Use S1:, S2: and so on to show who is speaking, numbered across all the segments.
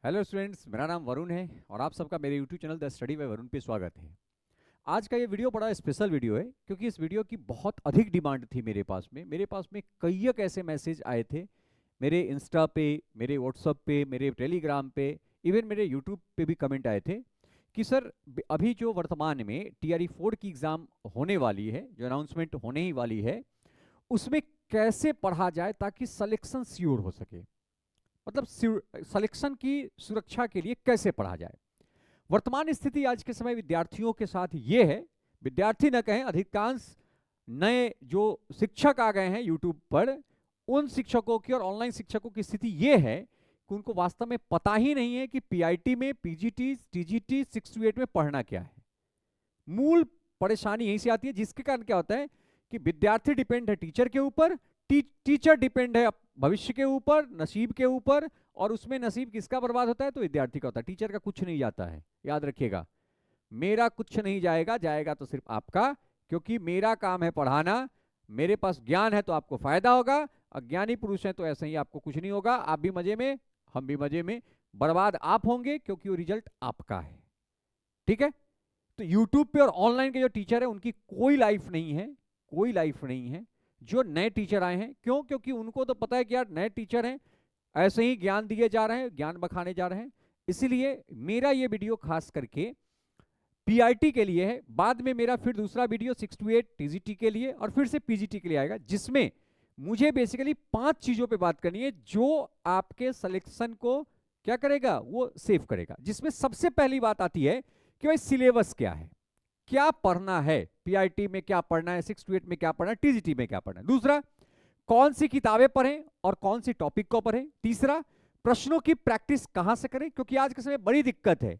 S1: Hello students, मेरा नाम वरुण है और आप सबका मेरे YouTube channel the study bye Varun पे स्वागत है। आज का ये वीडियो बड़ा स्पेशल वीडियो है क्योंकि इस वीडियो की बहुत अधिक डिमांड थी मेरे पास में कई एक ऐसे मैसेज आए थे मेरे इंस्टा पे, मेरे व्हाट्सअप पे, मेरे टेलीग्राम पे, इवन मेरे यूट्यूब पे भी कमेंट आए थे कि सर अभी जो वर्तमान में टीआरई 4 की एग्ज़ाम होने वाली है, जो अनाउंसमेंट होने ही वाली है, उसमें कैसे पढ़ा जाए ताकि सिलेक्शन श्योर हो सके। मतलब सिलेक्शन की सुरक्षा के लिए कैसे पढ़ा जाए। वर्तमान स्थिति आज के समय विद्यार्थियों के साथ ये है, विद्यार्थी न कहें, अधिकांश नए जो शिक्षक आ गए हैं यूट्यूब पर, उन शिक्षकों की और ऑनलाइन शिक्षकों की स्थिति ये है कि उनको वास्तव में पता ही नहीं है कि पीआईटी में, पीजीटी, टीजीटी 6 to 8 में पढ़ना क्या है। मूल परेशानी यहीं से आती है, जिसके कारण क्या होता है कि विद्यार्थी डिपेंड है टीचर के ऊपर, टीचर डिपेंड है भविष्य के ऊपर, नसीब के ऊपर, और उसमें नसीब किसका बर्बाद होता है? तो विद्यार्थी का होता है। टीचर का कुछ नहीं जाता है, याद रखिएगा। मेरा कुछ नहीं जाएगा, जाएगा तो सिर्फ आपका, क्योंकि मेरा काम है पढ़ाना। मेरे पास ज्ञान है तो आपको फायदा होगा, अज्ञानी पुरुष है तो ऐसे ही आपको कुछ नहीं होगा। आप भी मजे में, हम भी मजे में, बर्बाद आप होंगे क्योंकि वो रिजल्ट आपका है। ठीक है? तो यूट्यूब पे और ऑनलाइन के जो टीचर है उनकी कोई लाइफ नहीं है, कोई लाइफ नहीं है। जो नए टीचर आए हैं, क्यों? क्योंकि उनको तो पता है कि यार नए टीचर हैं, ऐसे ही ज्ञान दिए जा रहे हैं, ज्ञान बखाने जा रहे हैं। इसलिए मेरा ये वीडियो खास करके पीआईटी के लिए है। बाद में मेरा फिर दूसरा वीडियो 6 to 8 टीजीटी के लिए और फिर से पीजीटी के लिए आएगा, जिसमें मुझे बेसिकली 5 चीजों पे बात करनी है जो आपके सिलेक्शन को क्या करेगा, वो सेव करेगा। जिसमें सबसे पहली बात आती है कि भाई सिलेबस क्या है, क्या पढ़ना है, पीआईटी में क्या पढ़ना है, 6 to 8 में क्या पढ़ना है, टीजीटी में क्या पढ़ना है। दूसरा, कौन सी किताबें पढ़ें और कौन सी टॉपिक को पढ़ें। तीसरा, प्रश्नों की प्रैक्टिस कहां से करें, क्योंकि आज के समय बड़ी दिक्कत है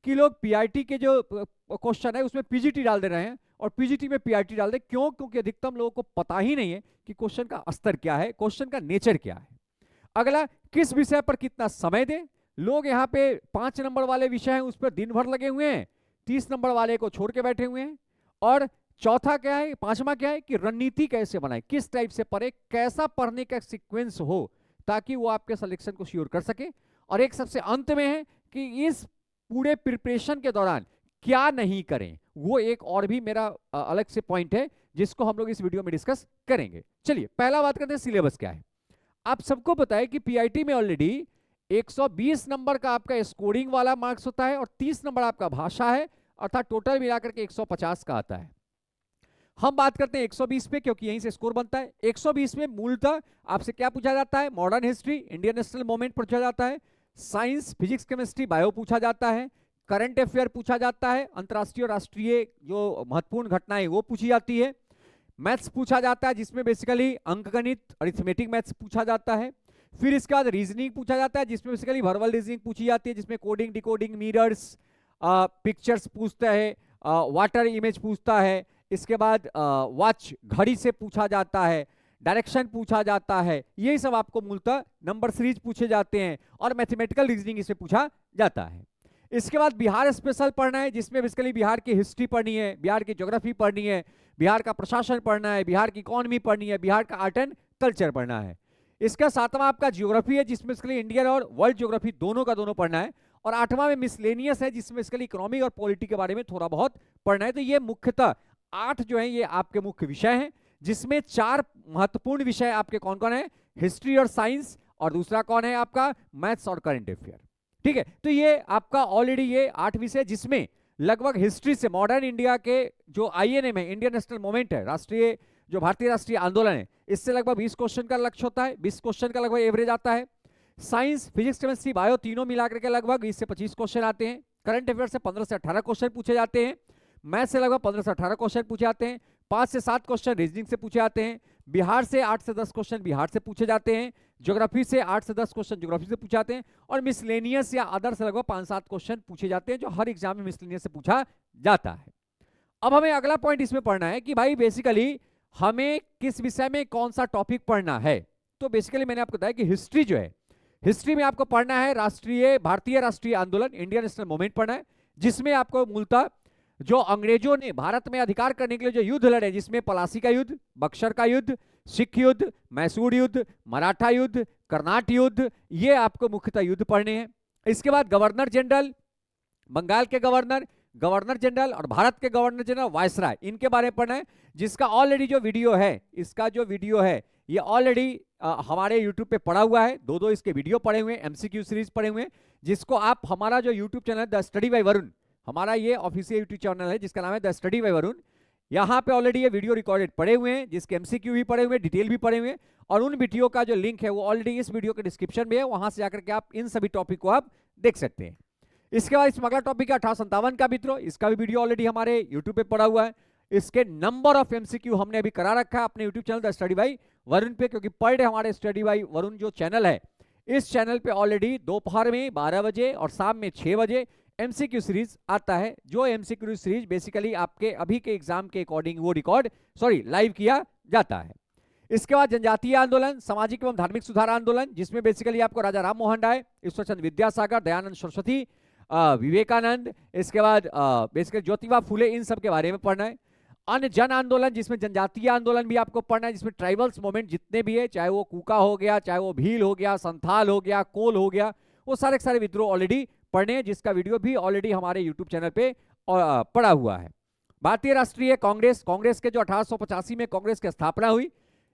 S1: कि लोग पीआईटी के जो क्वेश्चन है उसमें पीजीटी डाल दे रहे हैं और पीजीटी में पीआईटी डाल दे। क्यों? क्योंकि अधिकतम लोगों को पता ही नहीं है कि क्वेश्चन का स्तर क्या है, क्वेश्चन का नेचर क्या है। अगला, किस विषय पर कितना समय दे। लोग यहाँ पे 5 नंबर वाले विषय हैं उस पर दिन भर लगे हुए हैं, 30 नंबर वाले को छोड़ के बैठे हुए हैं। और चौथा क्या है, पांचवा क्या है कि रणनीति कैसे बनाए, किस टाइप से पढ़े, कैसा पढ़ने का सीक्वेंस हो ताकि वो आपके सिलेक्शन को श्योर कर सके। और एक सबसे अंत में है कि इस पूरे प्रिपरेशन के दौरान क्या नहीं करें, वो एक और भी मेरा अलग से पॉइंट है जिसको हम लोग इस वीडियो में डिस्कस करेंगे। चलिए पहला बात करते हैं, सिलेबस क्या है। आप सबको पता है कि पीआईटी में ऑलरेडी 120 नंबर का आपका स्कोरिंग वाला मार्क्स होता है और 30 नंबर आपका भाषा है, अर्थात टोटल मिलाकर के 150 का आता है। हम बात करते हैं 120 पे क्योंकि यहीं से स्कोर बनता है। 120 में मूलतः आपसे क्या पूछा जाता है? Modern history, Indian national movement पूछा जाता है, साइंस, फिजिक्स, केमिस्ट्री, बायो पूछा जाता है, करंट अफेयर पूछा जाता है, अंतर्राष्ट्रीय और राष्ट्रीय जो महत्वपूर्ण घटनाएं वो पूछी जाती है, मैथ्स पूछा जाता है जिसमें बेसिकली अंकगणित, अरिथमेटिक मैथ्स पूछा जाता है। फिर इसके बाद रीजनिंग पूछा जाता है जिसमें बेसिकली वर्बल रीजनिंग पूछी जाती है, जिसमें कोडिंग, डिकोडिंग, मिरर्स, पिक्चर्स पूछता है, वाटर इमेज पूछता है। इसके बाद वॉच, घड़ी से पूछा जाता है, डायरेक्शन पूछा जाता है। यही सब आपको मूलतः नंबर सीरीज पूछे जाते हैं और मैथमेटिकल रीजनिंग इसमें पूछा जाता है। इसके बाद बिहार स्पेशल पढ़ना है जिसमें बेसिकली बिहार की हिस्ट्री पढ़नी है, बिहार की ज्योग्राफी पढ़नी है, बिहार का प्रशासन पढ़ना है, बिहार की इकोनॉमी पढ़नी है, बिहार का आर्ट एंड कल्चर पढ़ना है। इसका 7वां आपका ज्योग्राफी है जिसमें बेसिकली इंडियन और वर्ल्ड ज्योग्राफी दोनों का दोनों पढ़ना है। और 8वां में मिसलेनियस है जिसमें बेसिकली इकोनॉमी और पॉलिटी के बारे में थोड़ा बहुत पढ़ना है। तो ये मुख्यतः 8 जो है ये आपके मुख्य विषय हैं, जिसमें 4 महत्वपूर्ण विषय आपके कौन कौन है? हिस्ट्री और साइंस, और दूसरा कौन है आपका? मैथ्स और करंट अफेयर। ठीक है, तो ये आपका ऑलरेडी ये 8 विषय, जिसमें लगभग हिस्ट्री से मॉडर्न इंडिया के जो आईएनएम है, इंडियन नेशनल मूवमेंट है, राष्ट्रीय जो भारतीय राष्ट्रीय आंदोलन है, इससे लगभग 20 क्वेश्चन का लक्ष्य होता है, 20 क्वेश्चन का लगभग एवरेज आता है। साइंस, फिजिक्स, केमिस्ट्री, बायो तीनों मिलाकर के लगभग 20 से 25 क्वेश्चन आते हैं। करंट अफेयर से 15 से 18 क्वेश्चन पूछे जाते हैं। मैथ से लगभग 15 से 18 क्वेश्चन पूछे जाते हैं। 5 से 7 क्वेश्चन रीजनिंग से पूछे जाते हैं। बिहार से 8 से 10 क्वेश्चन बिहार से पूछे जाते हैं। ज्योग्राफी से 8 से 10 क्वेश्चन ज्योग्राफी से पूछे जाते हैं। और मिसलेनियस या अदर से लगभग 5-7 क्वेश्चन पूछे जाते हैं जो हर एग्जाम में मिसलेनियस से पूछा जाता है। अब हमें अगला पॉइंट इसमें पढ़ना है कि भाई बेसिकली हमें किस विषय में कौन सा टॉपिक पढ़ना है। तो बेसिकली मैंने आपको बताया कि हिस्ट्री जो है, हिस्ट्री में आपको पढ़ना है भारतीय राष्ट्रीय आंदोलन, इंडियन नेशनल मूवमेंट पढ़ना है, जिसमें आपको मूलतः जो अंग्रेजों ने भारत में अधिकार करने के लिए जो युद्ध लड़े, जिसमें पलासी का युद्ध, बक्सर का युद्ध, सिख युद्ध, मैसूर युद्ध, मराठा युद्ध, कर्नाट युद्ध, ये आपको मुख्यतः युद्ध पढ़ने हैं। इसके बाद गवर्नर जनरल, बंगाल के गवर्नर, गवर्नर जनरल और भारत के गवर्नर जनरल वायसराय, इनके बारे में पढ़ना है, जिसका ऑलरेडी जो वीडियो है, इसका जो वीडियो है ये ऑलरेडी हमारे YouTube पे पड़ा हुआ है। दो इसके वीडियो पड़े हुए हैं, MCQ सीरीज पड़े हुए हैं, जिसको आप हमारा जो YouTube channel the study bye Varun, हमारा ये ऑफिशियल YouTube चैनल है जिसका नाम है द स्टडी बाय वरुण, यहाँ पे ऑलरेडी ये वीडियो रिकॉर्डेड पड़े हुए हैं, जिसके MCQ भी पड़े हुए हैं, डिटेल भी पड़े हुए हैं, और उन वीडियो का जो लिंक है वो ऑलरेडी इस वीडियो के डिस्क्रिप्शन में है, वहां से जाकर के आप इन सभी टॉपिक को आप देख सकते हैं। इसके बाद इसमें अगला टॉपिक है 1857 का मित्रों, इसका भी वीडियो ऑलरेडी हमारे YouTube पे पड़ा हुआ है। इसके नंबर ऑफ MCQ हमने अभी करा रखा है अपने YouTube channel the study bye Varun पे, क्योंकि पर डे हमारे स्टडी बाय वरुण जो चैनल है, इस चैनल पे ऑलरेडी दोपहर में 12 बजे और शाम में 6 बजे MCQ सीरीज आता है, जो MCQ सीरीज बेसिकली आपके अभी के एग्जाम के अकॉर्डिंग वो लाइव किया जाता है। इसके बाद जनजातीय आंदोलन, सामाजिक एवं धार्मिक सुधार आंदोलन, जिसमें बेसिकली आपको राजा राम मोहन राय, ईश्वरचंद्र विद्यासागर, दयानंद सरस्वती, विवेकानंद, इसके बाद बेसिकली ज्योतिबा फुले, इन सब के बारे में पढ़ना है। अन्य जन आंदोलन, जिसमें जनजातीय आंदोलन भी आपको पढ़ना है, जिसमें ट्राइबल्स मूवमेंट जितने भी है, चाहे वो कूका हो गया, चाहे वो भील हो गया, संथाल हो गया, कोल हो गया, वो सारे सारे विद्रोह ऑलरेडी पढ़ने हैं, जिसका वीडियो भी ऑलरेडी हमारे यूट्यूब चैनल पे पड़ा हुआ है। भारतीय राष्ट्रीय कांग्रेस, कांग्रेस के जो 1885 में कांग्रेस की स्थापना हुई,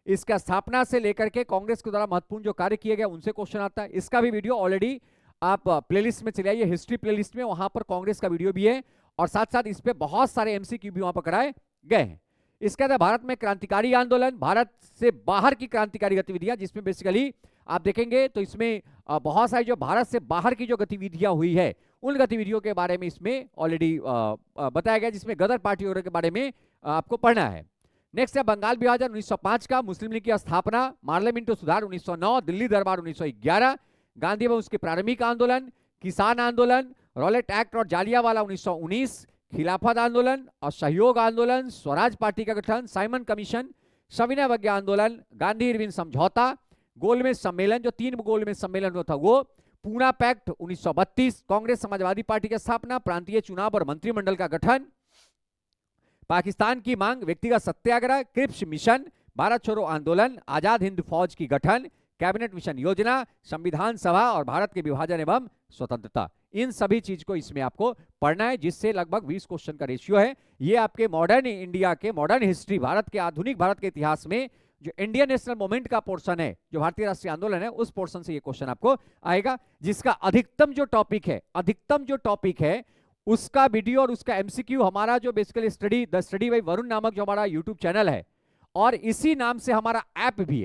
S1: इसका स्थापना से लेकर के कांग्रेस के द्वारा महत्वपूर्ण जो कार्य किए गए उनसे क्वेश्चन आता है। इसका भी वीडियो ऑलरेडी आप प्लेलिस्ट में चले आइए, हिस्ट्री प्लेलिस्ट में, वहां पर कांग्रेस का वीडियो भी है, और साथ साथ इस पे बहुत सारे MCQ भी वहां पर कराए गए हैं। इसके बाद भारत में क्रांतिकारी आंदोलन, भारत से बाहर की क्रांतिकारी गतिविधियां, जिसमें बेसिकली आप देखेंगे तो इसमें बहुत सारी जो भारत से बाहर की जो गतिविधियां हुई है, उन गतिविधियों के बारे में इसमें ऑलरेडी बताया गया, जिसमें गदर पार्टी वगैरह के बारे में आपको पढ़ना है। नेक्स्ट है बंगाल विभाजन 1905 का, मुस्लिम लीग की स्थापना, पार्लियामेंट सुधार 1909, दिल्ली दरबार 1911, गांधी एवं उसके प्रारंभिक आंदोलन, किसान आंदोलन, रॉलेट एक्ट और जालियावाला 1919, खिलाफत आंदोलन और सहयोग आंदोलन, स्वराज पार्टी का गठन, साइमन कमीशन, सविनय अवज्ञा आंदोलन, गांधी इरविन समझौता, गोलमेज सम्मेलन, जो 3 गोलमेज सम्मेलन था वो, पूना पैक्ट 1932, कांग्रेस समाजवादी पार्टी की स्थापना, प्रांतीय चुनाव और मंत्रिमंडल का गठन, पाकिस्तान की मांग, व्यक्तिगत सत्याग्रह, क्रिप्स मिशन, भारत छोड़ो आंदोलन, आजाद हिंद फौज की गठन, कैबिनेट मिशन योजना, संविधान सभा और भारत के विभाजन एवं स्वतंत्रता, इन सभी चीज को इसमें आपको पढ़ना है, जिससे लगभग 20 क्वेश्चन का रेशियो है। ये आपके मॉडर्न इंडिया के, मॉडर्न हिस्ट्री, भारत के आधुनिक भारत के इतिहास में जो इंडियन नेशनल मूवमेंट का पोर्शन है, जो भारतीय राष्ट्रीय आंदोलन है, उस पोर्शन से ये क्वेश्चन आपको आएगा, जिसका अधिकतम जो टॉपिक है उसका वीडियो और उसका MCQ हमारा जो basically the study bye Varun नामक जो हमारा यूट्यूब चैनल है, और इसी नाम से हमारा ऐप भी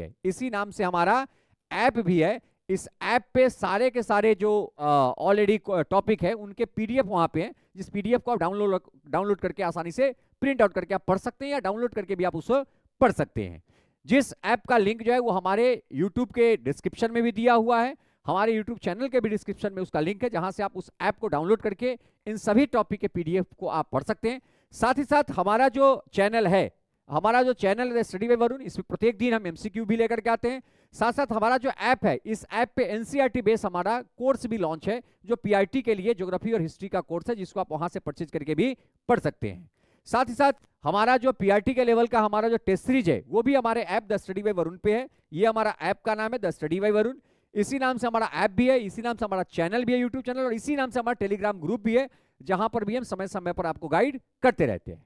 S1: है, इस ऐप पे सारे के सारे जो ऑलरेडी टॉपिक है उनके PDF वहां पे हैं, जिस PDF को आप डाउनलोड करके आसानी से प्रिंट आउट करके आप पढ़ सकते हैं, या डाउनलोड करके भी आप उसको पढ़ सकते हैं। जिस ऐप का लिंक जो है वो हमारे YouTube के डिस्क्रिप्शन में भी दिया हुआ है, हमारे YouTube चैनल के भी डिस्क्रिप्शन में उसका लिंक है, जहां से आप उस ऐप को डाउनलोड करके इन सभी टॉपिक के PDF को आप पढ़ सकते हैं। साथ ही साथ हमारा जो चैनल है स्टडी बाय वरुण, इसमें प्रत्येक दिन हम MCQ भी लेकर के आते हैं। साथ साथ हमारा जो ऐप है, इस ऐप पे NCERT बेस हमारा कोर्स भी लॉन्च है, जो PIT के लिए ज्योग्राफी और हिस्ट्री का कोर्स है, जिसको आप वहां से परचेज करके भी पढ़ सकते हैं। साथ ही साथ हमारा जो PIT के लेवल का हमारा जो टेस्ट सीरीज है, वो भी हमारे app the study bye Varun पे है। ये हमारा ऐप का नाम है द स्टडी बाय वरुण, इसी नाम से हमारा ऐप भी है, इसी नाम से हमारा चैनल भी है, यूट्यूब चैनल, और इसी नाम से हमारा टेलीग्राम ग्रुप भी है, जहां पर भी हम समय समय पर आपको गाइड करते रहते हैं।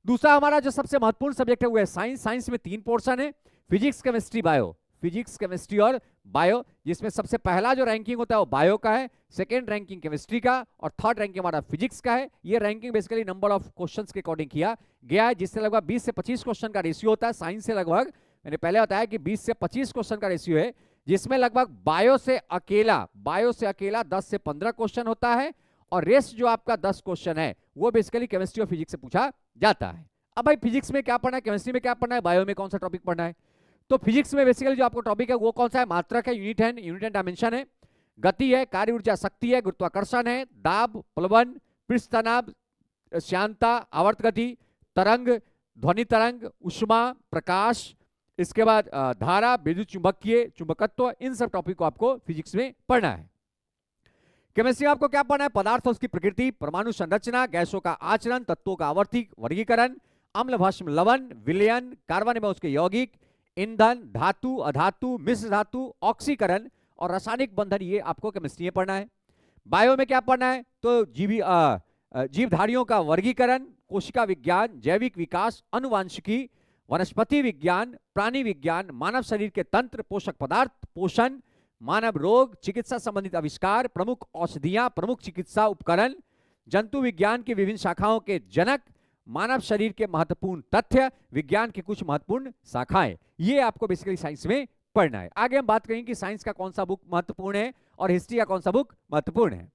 S1: दूसरा हमारा जो सबसे महत्वपूर्ण सब्जेक्ट है वो है साइंस। साइंस में 3 पोर्शन है, physics, chemistry, bio, physics, chemistry और बायो, जिसमें सबसे पहला जो रैंकिंग होता है वो बायो का है, सेकेंड रैंकिंग केमिस्ट्री का, और थर्ड रैंकिंग हमारा फिजिक्स का है। ये ranking basically number of questions के अकॉर्डिंग किया गया है, जिससे लगभग 20 से 25 क्वेश्चन का रेशियो होता है। साइंस से लगभग, मैंने पहले बताया कि 20 से 25 क्वेश्चन का रेशियो है, जिसमें लगभग बायो से अकेला 10 से 15 क्वेश्चन होता है, और रेस्ट जो आपका 10 क्वेश्चन है वो बेसिकली केमिस्ट्री और फिजिक्स से पूछा जाता है। अब भाई फिजिक्स में क्या पढ़ना है, केमिस्ट्री में क्या पढ़ना है, बायो में कौन सा टॉपिक पढ़ना है? तो फिजिक्स में बेसिकली जो आपको टॉपिक है वो कौन सा है? मात्रक है, यूनिट एंड डायमेंशन है, गति है, कार्य ऊर्जा शक्ति है, गुरुत्वाकर्षण है, दाब, प्लवन, पृष्ठ तनाव, श्यानता, आवर्त गति, तरंग, ध्वनि तरंग, उष्मा, प्रकाश, इसके बाद धारा, विद्युत चुंबकीय, चुंबकत्व, इन सब टॉपिक को आपको फिजिक्स में पढ़ना है। केमिस्ट्री में आपको क्या पढ़ना है? पदार्थ और उसकी प्रकृति, परमाणु संरचना, गैसों का आचरण, तत्वों का आवर्तिक वर्गीकरण, अम्ल, भस्म, लवण, विलयन, कार्बन एवं उसके यौगिक, ईंधन, धातु, अधातु, मिश्र धातु, ऑक्सीकरण और रासायनिक बंधन, ये आपको केमिस्ट्री में पढ़ना है। बायो में क्या पढ़ना है, तो जीवधारियों का वर्गीकरण, कोशिका विज्ञान, जैविक विकास, अनुवांशिकी, वनस्पति विज्ञान, प्राणी विज्ञान, मानव शरीर के तंत्र, पोषक पदार्थ, पोषण, मानव रोग, चिकित्सा संबंधित आविष्कार, प्रमुख औषधियां, प्रमुख चिकित्सा उपकरण, जंतु विज्ञान की विभिन्न शाखाओं के जनक, मानव शरीर के महत्वपूर्ण तथ्य, विज्ञान की कुछ महत्वपूर्ण शाखाएं, ये आपको बेसिकली साइंस में पढ़ना है। आगे हम बात करेंगे कि साइंस का कौन सा बुक महत्वपूर्ण है और हिस्ट्री का कौन सा बुक महत्वपूर्ण है।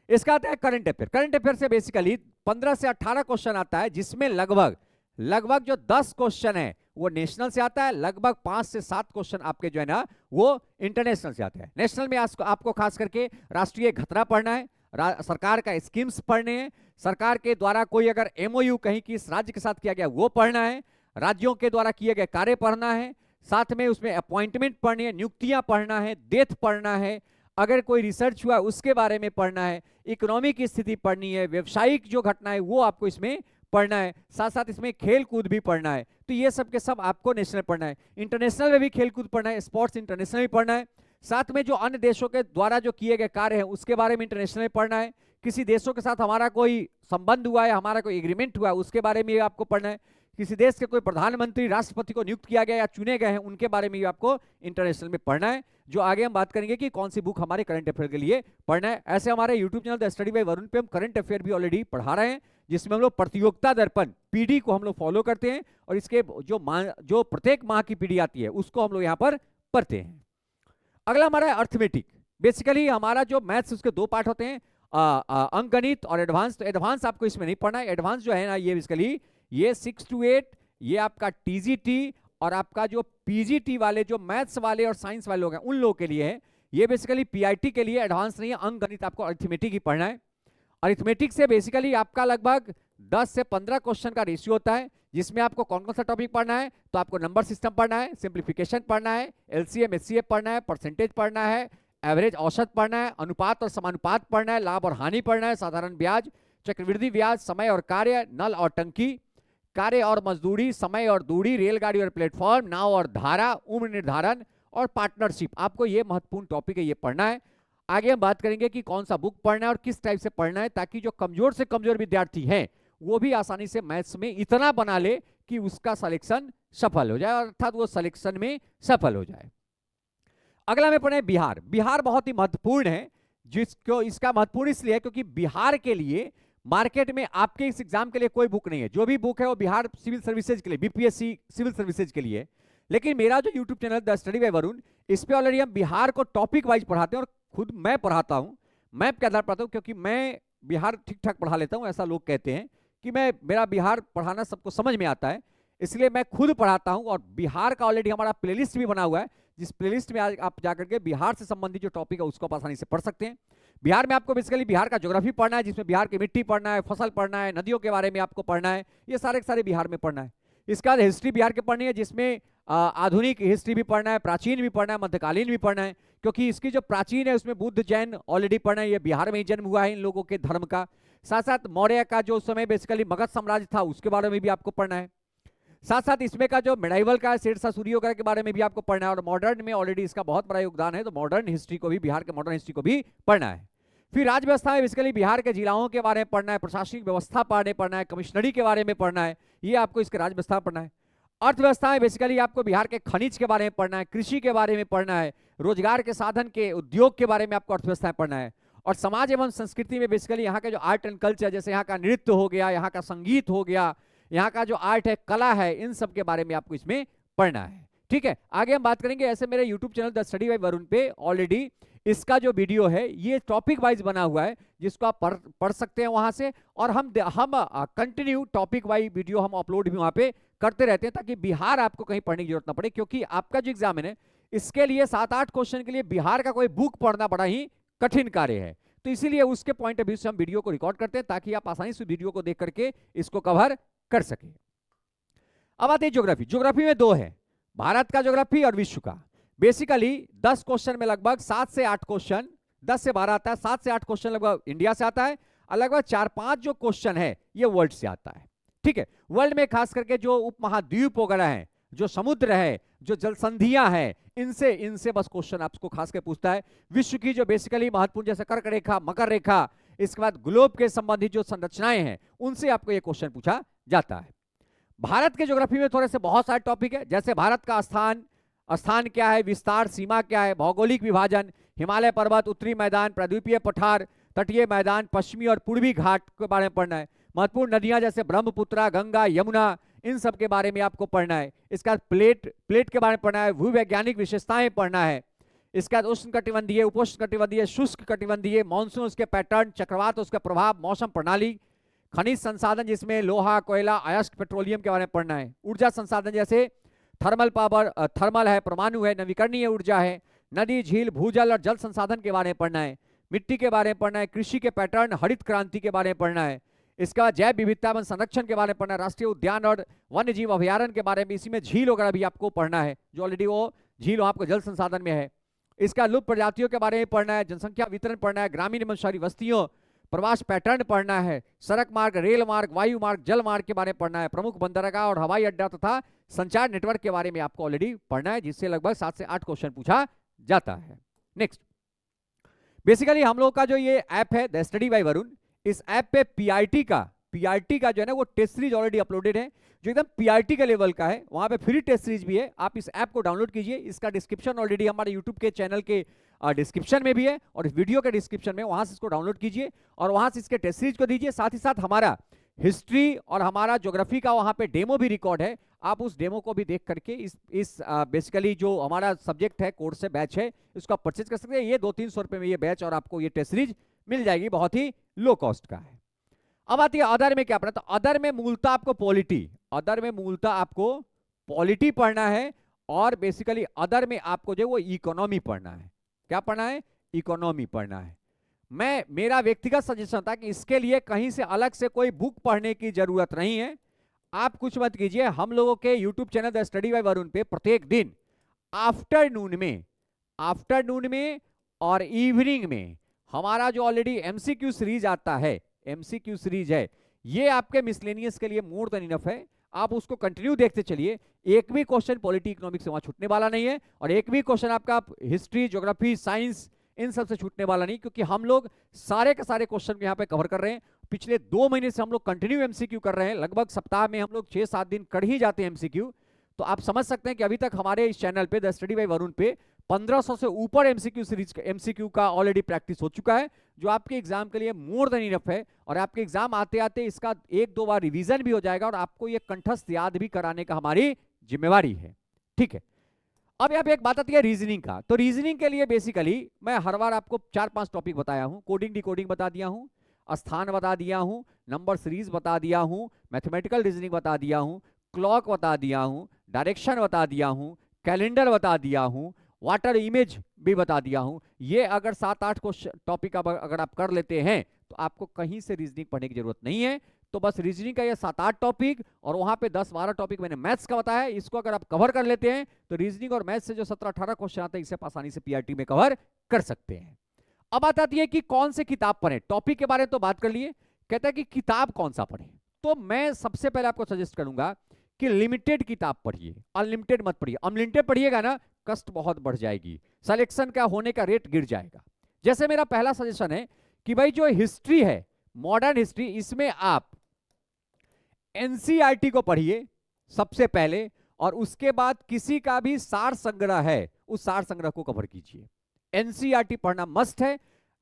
S1: इसका आता है करंट अफेयर। करंट अफेयर से बेसिकली 15 से 18 क्वेश्चन आता है, जिसमें लगभग जो 10 क्वेश्चन है वो नेशनल से आता है, लगभग 5 से 7 क्वेश्चन आपके जो है ना वो इंटरनेशनल से आते हैं। नेशनल में आपको खास करके राष्ट्रीय खतरा पढ़ना है, सरकार का स्कीम्स पढ़ने हैं, सरकार के द्वारा कोई अगर एमओयू कहीं किस राज्य के साथ किया गया वो पढ़ना है, राज्यों के द्वारा किए गए कार्य पढ़ना है, साथ में उसमें अपॉइंटमेंट पढ़नी है, नियुक्तियां पढ़ना है, डेथ पढ़ना है, अगर कोई रिसर्च हुआ उसके बारे में पढ़ना है, इकोनॉमी की स्थिति पढ़नी है, व्यवसायिक जो घटना है वो आपको इसमें पढ़ना है, साथ साथ इसमें खेल कूद भी पढ़ना है। तो ये सब के सब आपको नेशनल पढ़ना है। इंटरनेशनल में भी खेल कूद पढ़ना है, स्पोर्ट्स इंटरनेशनल भी पढ़ना है, साथ में जो अन्य देशों के द्वारा जो किए गए कार्य हैं उसके बारे में इंटरनेशनल में पढ़ना है, किसी देशों के साथ हमारा कोई संबंध हुआ है, हमारा कोई एग्रीमेंट हुआ है उसके बारे में आपको पढ़ना है, किसी देश के कोई प्रधानमंत्री राष्ट्रपति को नियुक्त किया गया या चुने गए हैं उनके बारे में आपको इंटरनेशनल में पढ़ना है। जो आगे हम बात करेंगे कि कौन सी बुक हमारे करंट अफेयर के लिए पढ़ना है। ऐसे हमारे YouTube channel the study bye Varun पे हम करंट अफेयर भी ऑलरेडी पढ़ा रहे हैं, जिसमें हम लोग प्रतियोगिता दर्पण पीडी को हम लोग फॉलो करते हैं और इसके जो प्रत्येक माह की पीडी आती है उसको हम लोग यहाँ पर पढ़ते हैं। अगला हमारा है अर्थमेटिक। बेसिकली हमारा जो मैथ्स उसके दो पार्ट होते हैं, अंकगणित और एडवांस। तो एडवांस आपको इसमें नहीं पढ़ना है। एडवांस जो है ना ये बेसिकली ये 6 to 8 ये आपका टीजीटी और आपका जो पीजीटी वाले जो मैथ्स वाले और साइंस वाले लोग हैं उन लोगों के लिए है। ये बेसिकली पीआईटी के लिए एडवांस नहीं है। अंकगणित आपको अरिथमेटिक ही पढ़ना है। अरिथमेटिक से बेसिकली आपका लगभग 10 से 15 क्वेश्चन का रेशियो होता है, जिसमें आपको कौन कौन सा टॉपिक पढ़ना है, तो आपको नंबर सिस्टम पढ़ना है, सिंप्लीफिकेशन पढ़ना है, एलसीएम एचसीएफ पढ़ना है, परसेंटेज पढ़ना है, एवरेज औसत पढ़ना है, अनुपात और समानुपात पढ़ना है, लाभ और हानि पढ़ना है, साधारण ब्याज, चक्रवृद्धि ब्याज, समय और कार्य, नल और टंकी, कार्य और मजदूरी, समय और दूरी, रेलगाड़ी और प्लेटफॉर्म, नाव और धारा, उम्र निर्धारण और पार्टनरशिप। आपको ये महत्वपूर्ण टॉपिक है, ये पढ़ना है। आगे हम बात करेंगे कि कौन सा बुक पढ़ना है और किस टाइप से पढ़ना है, ताकि जो कमजोर से कमजोर विद्यार्थी हैं वो भी आसानी से मैथ्स में इतना बना ले कि उसका सिलेक्शन सफल हो जाए, अर्थात वो सिलेक्शन में सफल हो जाए। अगला में पढ़े बिहार। बिहार बहुत ही महत्वपूर्ण है, जिसको इसका महत्वपूर्ण इसलिए है क्योंकि बिहार के लिए मार्केट में आपके इस एग्जाम के लिए कोई बुक नहीं है। जो भी बुक है वो बिहार सिविल सर्विसेज के लिए, बीपीएससी सिविल सर्विसेज के लिए। लेकिन मेरा जो YouTube channel the study bye Varun, इस पे ऑलरेडी हम बिहार को टॉपिक वाइज पढ़ाते हैं और खुद मैं पढ़ाता हूँ, मैप के आधार पर पढ़ाता हूँ, क्योंकि मैं बिहार ठीक ठाक पढ़ा लेता हूँ। ऐसा लोग कहते हैं कि मेरा बिहार पढ़ाना सबको समझ में आता है, इसलिए मैं खुद पढ़ाता हूँ। और बिहार का ऑलरेडी हमारा प्लेलिस्ट भी बना हुआ है, जिस प्लेलिस्ट में आप जाकर के बिहार से संबंधित जो टॉपिक है उसको आप आसानी से पढ़ सकते हैं। बिहार में आपको बेसिकली बिहार का ज्योग्राफी पढ़ना है, जिसमें बिहार की मिट्टी पढ़ना है, फसल पढ़ना है, नदियों के बारे में आपको पढ़ना है, ये सारे के सारे बिहार में पढ़ना है। इसके बाद हिस्ट्री बिहार की पढ़नी है, जिसमें आधुनिक हिस्ट्री भी पढ़ना है, प्राचीन भी पढ़ना है, मध्यकालीन भी पढ़ना है, क्योंकि इसकी जो प्राचीन है उसमें बुद्ध जैन ऑलरेडी पढ़ना है, ये बिहार में ही जन्म हुआ है इन लोगों के धर्म का। साथ साथ मौर्य का जो उस समय बेसिकली मगध साम्राज्य था उसके बारे में भी आपको पढ़ना है। साथ साथ इसमें का जो मेडाइवल का शेरशाह सूरी वगैरह के बारे में भी आपको पढ़ना है। और मॉडर्न में ऑलरेडी इसका बहुत बड़ा योगदान है, तो मॉडर्न हिस्ट्री को भी, बिहार के मॉडर्न हिस्ट्री को भी पढ़ना है। फिर राज्य व्यवस्था में बेसिकली बिहार के जिलाओं के बारे में पढ़ना है, प्रशासनिक व्यवस्था पढ़ना है, कमिश्नरी के बारे में पढ़ना है, ये आपको इसके राज्य व्यवस्था पढ़ना है। अर्थव्यवस्था में बेसिकली आपको बिहार के खनिज के बारे में पढ़ना है, कृषि के बारे में पढ़ना है, रोजगार के साधन के उद्योग के बारे में आपको अर्थव्यवस्था पढ़ना है। और समाज एवं संस्कृति में बेसिकली यहाँ का जो आर्ट एंड कल्चर, जैसे यहाँ का नृत्य हो गया, यहाँ का संगीत हो गया, यहाँ का जो आर्ट है, कला है, इन सब के बारे में आपको इसमें पढ़ना है। ठीक है, आगे हम बात करेंगे। ऐसे मेरे YouTube channel the study bye Varun पे ऑलरेडी इसका जो वीडियो है ये टॉपिक वाइज बना हुआ है, जिसको आप पढ़ सकते हैं वहां से। और हम कंटिन्यू टॉपिक वाइज वीडियो हम अपलोड भी वहां पे करते रहते हैं, ताकि बिहार आपको कहीं पढ़ने की जरूरत ना पड़े, क्योंकि आपका जो एग्जाम है इसके लिए 7-8 क्वेश्चन के लिए बिहार का कोई बुक पढ़ना बड़ा ही कठिन कार्य है। तो इसीलिए उसके पॉइंट ऑफ व्यू से हम वीडियो को रिकॉर्ड करते हैं, ताकि आप आसानी से वीडियो को देख करके इसको कवर कर सके। अब आते हैं ज्योग्राफी। ज्योग्राफी में दो है, भारत का ज्योग्राफी और विश्व का। बेसिकली 10 क्वेश्चन में लगभग 7 से 8 क्वेश्चन, 10 से 12 आता है, 7 से 8 क्वेश्चन लगभग इंडिया से आता है, और लगभग 4-5 जो क्वेश्चन है ये वर्ल्ड से आता है। ठीक है, वर्ल्ड में खास करके जो उपमहाद्वीप वगैरह है, जो समुद्र है, जो जल संधियां हैं, इनसे इनसे बस क्वेश्चन आपको खास कर पूछता है। विश्व की जो बेसिकली महत्वपूर्ण जैसे कर्क रेखा, मकर रेखा, इसके बाद ग्लोब के संबंधित जो संरचनाएं हैं, उनसे आपको ये क्वेश्चन पूछा जाता है। भारत के ज्योग्राफी में थोड़े से बहुत सारे टॉपिक है, जैसे भारत का स्थान क्या है, विस्तार, सीमा क्या है, भौगोलिक विभाजन, हिमालय पर्वत, उत्तरी मैदान, प्रायद्वीपीय पठार, तटीय मैदान, पश्चिमी और पूर्वी घाट के बारे में पढ़ना है। महत्वपूर्ण नदियां जैसे ब्रह्मपुत्र, गंगा, यमुना, इन सब के बारे में आपको पढ़ना है। इसके बाद प्लेट के बारे में पढ़ना है, भूवैज्ञानिक विशेषताएं पढ़ना है। इसके बाद उष्ण कटिबंधीय, उपोष्ण कटिबंधीय, शुष्क कटिबंधीय, मानसून, उसके पैटर्न, चक्रवात, उसका प्रभाव, मौसम प्रणाली, खनिज संसाधन जिसमें लोहा, कोयला, अयस्क, पेट्रोलियम के बारे में पढ़ना है। ऊर्जा संसाधन जैसे थर्मल पावर, थर्मल है, परमाणु है, नवीकरणीय ऊर्जा है, नदी, झील, भूजल और जल संसाधन के बारे में पढ़ना है। मिट्टी के बारे में पढ़ना है, कृषि के पैटर्न, हरित क्रांति के बारे में पढ़ना है। इसके बाद जैव विविधता वन संरक्षण के बारे में पढ़ना है, राष्ट्रीय उद्यान और वन्य जीव अभयारण्य के बारे में, इसी में झील वगैरह भी आपको पढ़ना है, जो ऑलरेडी वो झील वहां आपको जल संसाधन में है। इसका लुप्त प्रजातियों के बारे में पढ़ना है, जनसंख्या वितरण पढ़ना है, ग्रामीण एवं शहरी बस्तियों, प्रवास पैटर्न पढ़ना है, सड़क मार्ग, रेल मार्ग, वायु मार्ग, जल मार्ग के बारे में पढ़ना है, प्रमुख बंदरगाह और हवाई अड्डा तथा संचार नेटवर्क के बारे में आपको ऑलरेडी पढ़ना है, जिससे लगभग 7 से 8 क्वेश्चन पूछा जाता है। नेक्स्ट, बेसिकली हम लोग का जो ये ऐप है द स्टडी बाय वरुण, इस ऐप पे पीआरटी का जो है ना वो टेस्ट सीरीज ऑलरेडी अपलोडेड है, जो एकदम पीआरटी के लेवल का है। वहां पे फ्री टेस्ट सीरीज भी है, आप इस ऐप को डाउनलोड कीजिए। इसका डिस्क्रिप्शन ऑलरेडी हमारे यूट्यूब के चैनल के डिस्क्रिप्शन में भी है और इस वीडियो के डिस्क्रिप्शन में, वहां से इसको डाउनलोड कीजिए और वहां से इसके टेस्ट सीरीज को दीजिए। साथ ही साथ हमारा हिस्ट्री और हमारा ज्योग्राफी का वहां पे डेमो भी रिकॉर्ड है, आप उस डेमो को भी देख करके इस बेसिकली जो हमारा सब्जेक्ट है, कोर्स है, बैच है, इसको आप परचेज कर सकते हैं। ये 200-300 रुपए में ये बैच और आपको ये टेस्ट सीरीज मिल जाएगी, बहुत ही लो कॉस्ट का है। अब आती है अदर में क्या पढ़ना, तो अदर में मूलतः आपको पॉलिटी पढ़ना है और बेसिकली अदर में आपको जो वो इकोनॉमी पढ़ना है। क्या पढ़ना है? इकोनॉमी पढ़ना है। मेरा व्यक्तिगत सजेशन था कि इसके लिए कहीं से अलग से कोई बुक पढ़ने की जरूरत नहीं है। आप कुछ मत कीजिए, हम लोगों के YouTube channel the study bye Varun पे प्रत्येक दिन आफ्टरनून में और इवनिंग में हमारा जो ऑलरेडी एमसीक्यू सीरीज आता है, एमसीक्यू सीरीज है, ये आपके मिसलेनियस के लिए मोर देन इनफ है। आप उसको कंटिन्यू देखते चलिए, एक भी क्वेश्चन पॉलिटी इकोनॉमिक्स से वहां छूटने वाला नहीं है और एक भी क्वेश्चन आपका हिस्ट्री, ज्योग्राफी, साइंस, इन सब से छूटने वाला नहीं, क्योंकि हम लोग सारे के सारे क्वेश्चन यहाँ पे कवर कर रहे हैं। पिछले 2 महीने से हम लोग कंटिन्यू एमसीक्यू कर रहे हैं, लगभग सप्ताह में हम लोग 6-7 दिन कर ही जाते हैं एमसीक्यू। तो आप समझ सकते हैं कि अभी तक हमारे इस चैनल पे द स्टडी बाय वरुण पे 1500 से ऊपर एमसीक्यू का ऑलरेडी प्रैक्टिस हो चुका है, जो आपके एग्जाम के लिए मोर देन इनफ है। और आपके एग्जाम आते आते इसका 1-2 बार रिवीजन भी हो जाएगा और आपको ये कंठस्थ याद भी कराने का हमारी जिम्मेवारी है। ठीक है, अब यहाँ पे एक बात आती है रीजनिंग का। तो रीजनिंग के लिए बेसिकली मैं हर बार आपको 4-5 टॉपिक बताया हूँ, कोडिंग डिकोडिंग बता दिया हूँ, स्थान बता दिया हूँ, नंबर सीरीज बता दिया हूँ, मैथमेटिकल रीजनिंग बता दिया हूँ, क्लॉक बता दिया हूँ, डायरेक्शन बता दिया हूँ, कैलेंडर बता दिया हूँ, वाटर इमेज भी बता दिया हूँ। ये अगर 7-8 क्वेश्चन टॉपिक अगर आप कर लेते हैं तो आपको कहीं से रीजनिंग पढ़ने की जरूरत नहीं है। तो बस रीजनिंग का ये 7-8 टॉपिक और वहां पे 10-12 टॉपिक मैंने मैथ्स का बताया, इसको अगर आप कवर कर लेते हैं तो रीजनिंग और मैथ्स से जो 17-18 क्वेश्चन आते हैं इसे आसानी से पीआरटी में कवर कर सकते हैं। अब बात आती है कि कौन से किताब पढ़ें। टॉपिक के बारे में तो बात कर लिए, कहता है कि किताब कौन सा पढ़ें। तो मैं सबसे पहले आपको सजेस्ट करूंगा कि लिमिटेड किताब पढ़िए, अनलिमिटेड मत पढ़िए। अनलिमिटेड पढ़िएगा ना, कस्ट बहुत बढ़ जाएगी, सिलेक्शन का होने का रेट गिर जाएगा। जैसे मेरा पहला सजेशन है कि भाई जो हिस्ट्री है, मॉडर्न हिस्ट्री, इसमें आप एनसीईआरटी को पढ़िए सबसे पहले और उसके बाद किसी का भी सार संग्रह है उस सार संग्रह को कवर कीजिए। एनसीईआरटी पढ़ना मस्ट है।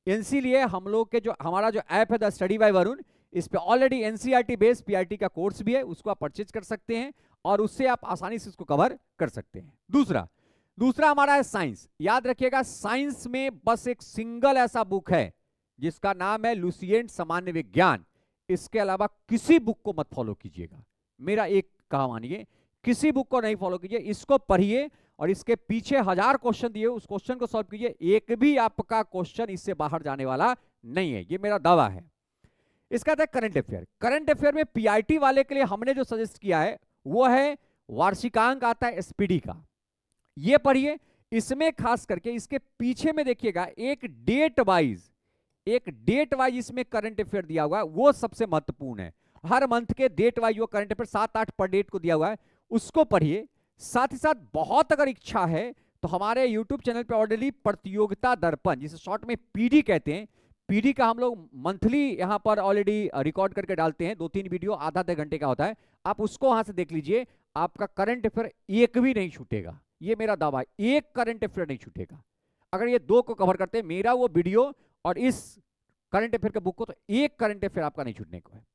S1: इसीलिए हम लोग के जो हमारा जो ऐप है द स्टडी बाय वरुण, इस पे ऑलरेडी एनसीईआरटी बेस्ड पीआरटी का कोर्स भी है, उसको आप परचेज कर सकते हैं और उससे आप आसानी से इसको कवर कर सकते हैं। दूसरा हमारा है साइंस। याद रखिएगा, साइंस में बस एक सिंगल ऐसा बुक है जिसका नाम है लुसिएंट सामान्य विज्ञान। इसके अलावा किसी बुक को मत फॉलो कीजिएगा। मेरा एक कहा मानिए, किसी बुक को नहीं फॉलो कीजिए, इसको पढ़िए और इसके पीछे 1000 क्वेश्चन दिए, उस क्वेश्चन को सॉल्व कीजिए, एक भी आपका क्वेश्चन इससे बाहर जाने वाला नहीं है, ये मेरा दावा है। इसका आता है करंट अफेयर। करंट अफेयर में पीआरटी वाले के लिए हमने जो सजेस्ट किया है वो है वार्षिकांक आता है एसपीडी का, ये पढ़िए। इसमें खास करके इसके पीछे में देखिएगा एक डेट वाइज इसमें करंट अफेयर दिया हुआ है, वो सबसे महत्वपूर्ण है। हर मंथ के डेट वाइज वो करंट अफेयर 7-8 पर डेट को दिया हुआ है, उसको पढ़िए। साथ ही साथ बहुत अगर इच्छा है तो हमारे YouTube चैनल पे ऑलरेडी प्रतियोगिता दर्पण, जिसे शॉर्ट में पीडी कहते हैं, पीडी का हम लोग मंथली यहाँ पर ऑलरेडी रिकॉर्ड करके डालते हैं, 2-3 वीडियो आधा घंटे का होता है, आप उसको वहां से देख लीजिए। आपका करंट अफेयर एक भी नहीं छूटेगा, ये मेरा दावा है, एक करंट अफेयर नहीं छूटेगा। अगर ये 2 को कवर करते हैं, मेरा वो वीडियो और इस करंट अफेयर के बुक को, तो एक करंट अफेयर आपका नहीं छूटने को है।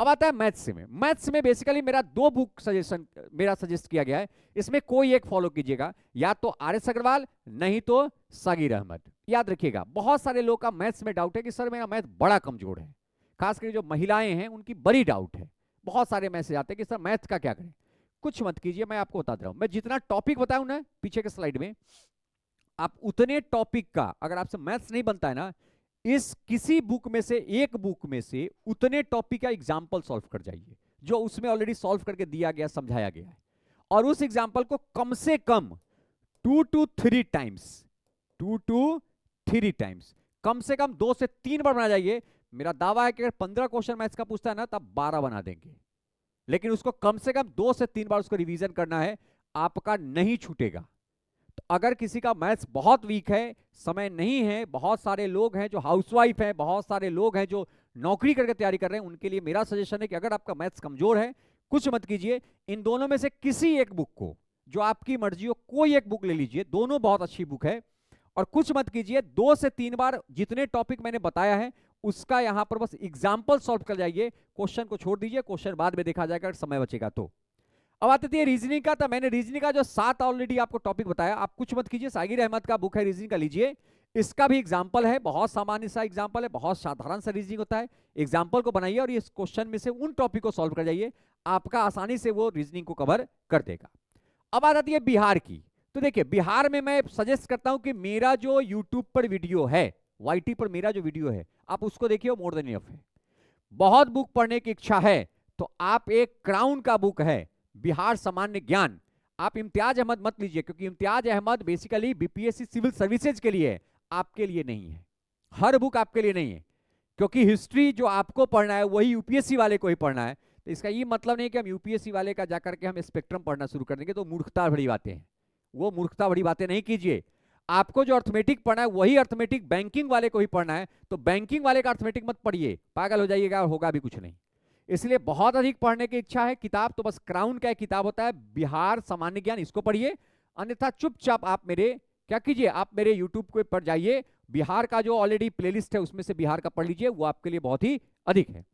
S1: अब आता है मैथ्स में। मैथ्स में बेसिकली मेरा 2 बुक सजेस्ट किया गया है, इसमें कोई एक फॉलो कीजिएगा, या तो RS अग्रवाल, नहीं तो सागिर अहमद। याद रखिएगा, बहुत सारे लोग का मैथ्स में डाउट है कि सर मेरा मैथ बड़ा कमजोर है, खासकर जो महिलाएं हैं उनकी बड़ी डाउट है। बहुत सारे मैसेज आते हैं कि सर मैथ का क्या करें। कुछ मत कीजिए, मैं आपको बता रहा हूं, मैं जितना टॉपिक बताऊं ना पीछे के स्लाइड में, आप उतने टॉपिक का, अगर आपसे मैथ्स नहीं बनता है ना, इस किसी बुक में से, एक बुक में से उतने टॉपिक का एग्जाम्पल सॉल्व कर जाइए जो उसमें ऑलरेडी सॉल्व करके दिया गया, समझाया गया है, और उस एग्जाम्पल को कम से कम 2 to 3 टाइम्स, 2 to 3 टाइम्स, कम से कम 2 से 3 बार बना जाइए। मेरा दावा है कि अगर 15 क्वेश्चन मैथ्स का पूछता है ना, तब 12 बना देंगे, लेकिन उसको कम से कम 2 से 3 बार उसको रिवीजन करना है, आपका नहीं छूटेगा। तो अगर किसी का मैथ्स बहुत वीक है, समय नहीं है, बहुत सारे लोग हैं जो हाउसवाइफ हैं, बहुत सारे लोग हैं जो नौकरी करके तैयारी कर रहे हैं, उनके लिए मेरा सजेशन है कि अगर आपका मैथ्स कमजोर है, कुछ मत कीजिए, इन दोनों में से किसी एक बुक को, जो आपकी मर्जी हो, कोई एक बुक ले लीजिए, दोनों बहुत अच्छी बुक है, और कुछ मत कीजिए, 2 से 3 बार जितने टॉपिक मैंने बताया है उसका यहां पर बस एग्जाम्पल सॉल्व कर जाइए, क्वेश्चन को छोड़ दीजिए, क्वेश्चन बाद में देखा जाएगा अगर समय बचेगा तो। अब आती है रीजनिंग का, तो मैंने रीजनिंग का जो 7 ऑलरेडी आपको टॉपिक बताया, आप कुछ मत कीजिए, सागिर अहमद का बुक है रीजनिंग का, लीजिए, इसका भी एग्जाम्पल है, बहुत सामान्य सा एग्जाम्पल है, बहुत साधारण सा रीजनिंग होता है, एग्जाम्पल को बनाइए और इस क्वेश्चन में से उन टॉपिक को सॉल्व कर जाइए, आपका आसानी से वो रीजनिंग को कवर कर देगा। अब आ जाती है बिहार की, तो देखिए बिहार में मैं सजेस्ट करता हूं कि मेरा जो यूट्यूब पर वीडियो है, YT पर मेरा जो वीडियो है, आप उसको देखिए, मोर देन इनफ है। बहुत बुक पढ़ने की इच्छा है तो आप एक क्राउन का बुक है, बिहार सामान्य ज्ञान, आप इम्तियाज अहमद मत लीजिए, क्योंकि Imtiaz Ahmad basically BPSC civil services के लिए है, आपके लिए नहीं है, हर बुक आपके लिए नहीं है, क्योंकि हिस्ट्री जो आपको पढ़ना है वही UPSC वाले को ही पढ़ना है। तो इसका ये मतलब नहीं कि हम UPSC वाले का जाकर के हम स्पेक्ट्रम पढ़ना शुरू कर देंगे, तो मूर्खता भरी बातें हैं, वो मूर्खता भरी बातें नहीं कीजिए। आपको जो अर्थमेटिक पढ़ना है वही अर्थमेटिक बैंकिंग वाले को ही पढ़ना है, तो बैंकिंग वाले का अर्थमेटिक मत पढ़िए, पागल हो जाइएगा, होगा भी कुछ नहीं। इसलिए बहुत अधिक पढ़ने की इच्छा है किताब, तो बस क्राउन का एक किताब होता है बिहार सामान्य ज्ञान, इसको पढ़िए, अन्यथा चुपचाप आप मेरे क्या कीजिए, आप मेरे यूट्यूब को पर जाइए, बिहार का जो ऑलरेडी प्लेलिस्ट है उसमें से बिहार का पढ़ लीजिए, वो आपके लिए बहुत ही अधिक है।